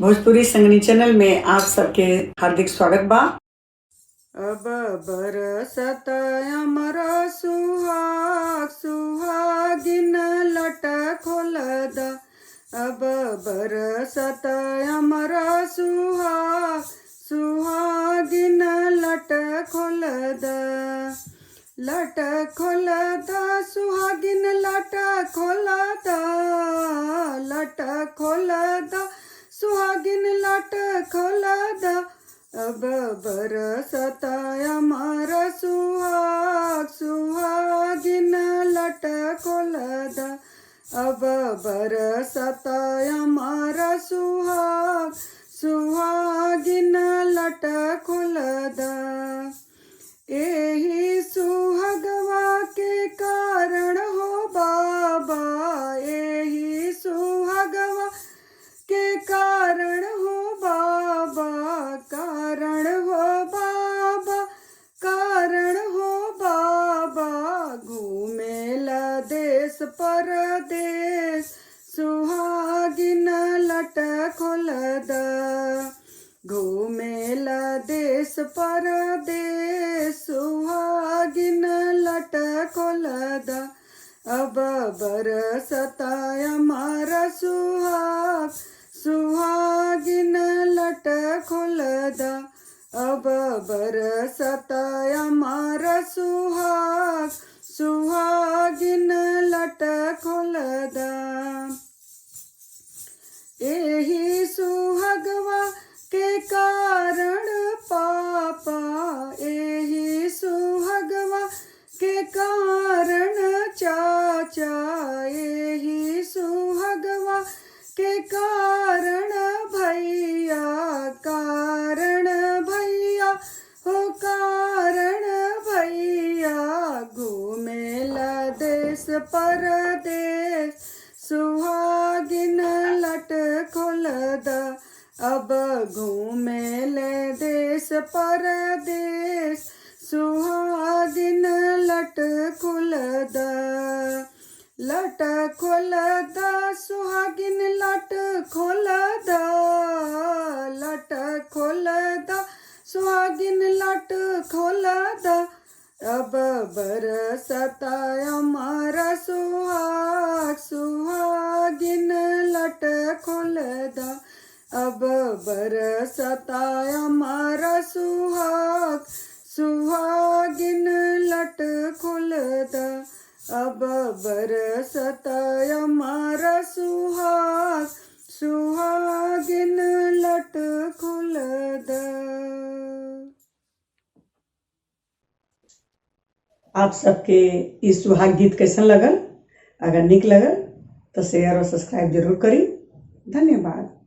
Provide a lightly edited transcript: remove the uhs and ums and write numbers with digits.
Bhojpuri संगनी channel में आप सबके हार्दिक स्वागत बा। अब बरसत अमर सुहाग सुहागिन लट खोलद। अब बरसत अमर सुहाग सुहागिन लट खोलद। लट खोलद सुहागिन लट खोलद। लट खोलद सुहागिन लट खोलद। अब बरसत अमर सुहाग सुहागिन लट खोलद। अब बरसत अमर सुहाग सुहागिन लट खोलद। एही सुहागवा के कारण हो बाबा, एही सुहागवा के कारण हो बाबा, कारण हो बाबा, कारण हो बाबा। घूमेला देश परदेश सुहागिन लट खोलद। घूमेला देश परदेश सुहागिन लट खोलद। अब बरसत अमर सुहाग सुहागिन लट खोलद। अब बरसत अमर सुहाग सुहागिन लट खोलद। एही सुहागवा के कारण पापा, एही सुहागवा के कारण चाचा, एही सुहागवा के कारण भैया, कारण भैया हो कारण भैया। घूमेला देश परदेश सुहागिन लट खोलद। अब घूमेले देश परदेश सुहागिन लट खोलद। लट खोलद सुहागिन लट खोलद। लट खोलद सुहागिन लट खोलद। अब बरसत अमर सुहाग सुहागिन लट खोलद। अब बरसत अमर सुहाग सुहागिन लट खोलद। अब बरसत अमर सुहाग सुहागिन लट खोलद। आप सबके इस सुहाग गीत कैसन लगल? अगर निक लगल तो शेयर और सब्सक्राइब जरूर करी। धन्यवाद।